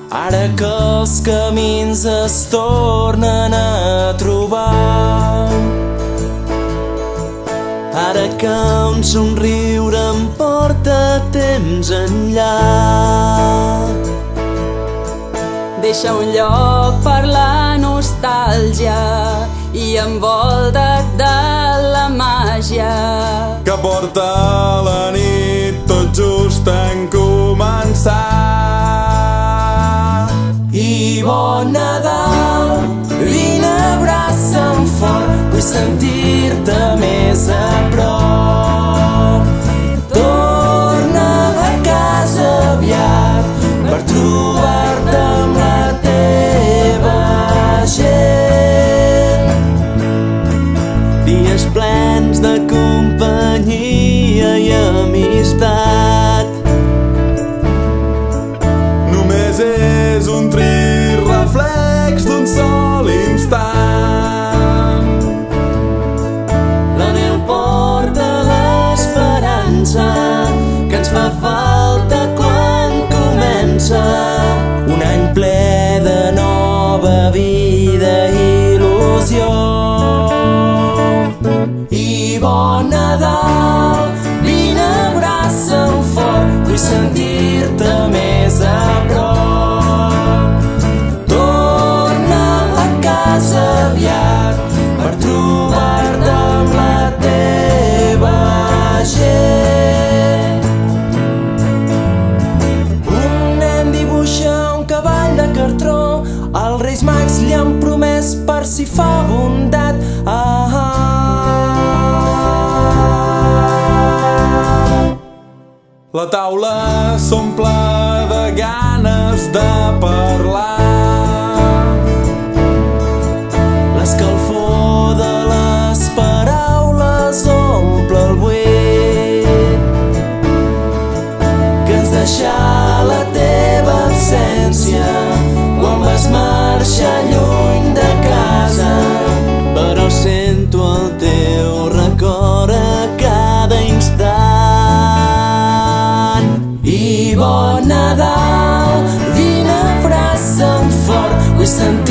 Ara que els camins es tornen a trobar, ara que un somriure em porta temps enllà. Deixa un lloc per la nostàlgia i envolta't de la màgia que porta la nit tot just en començar. I bon Nadal, vine, abraça'm fort, vull sentir-te més a prop. Torna a casa aviat per trobar-te amb la teva gent. Dies plens de companyia i amistat. Només és un trist reflex d'un sol instant. La neu porta l'esperança que ens fa falta quan comença un any ple de nova vida i il·lusió. I bon Nadal, vine, abraça'm fort, vull sentir-te més a prop. Torna a casa aviat per trobar-te amb la teva gent. Un nen dibuixa un cavall de cartró, els Reis Mags li han promès per si fa bondat. La taula s'omple de ganes de parlar. L'escalfor de les paraules omple el buit que ens deixà la teva absència quan vas marxar lluny de casa. Però sento el teu record a cada instant. I bon Nadal, vine, abraça'm fort, vull sentir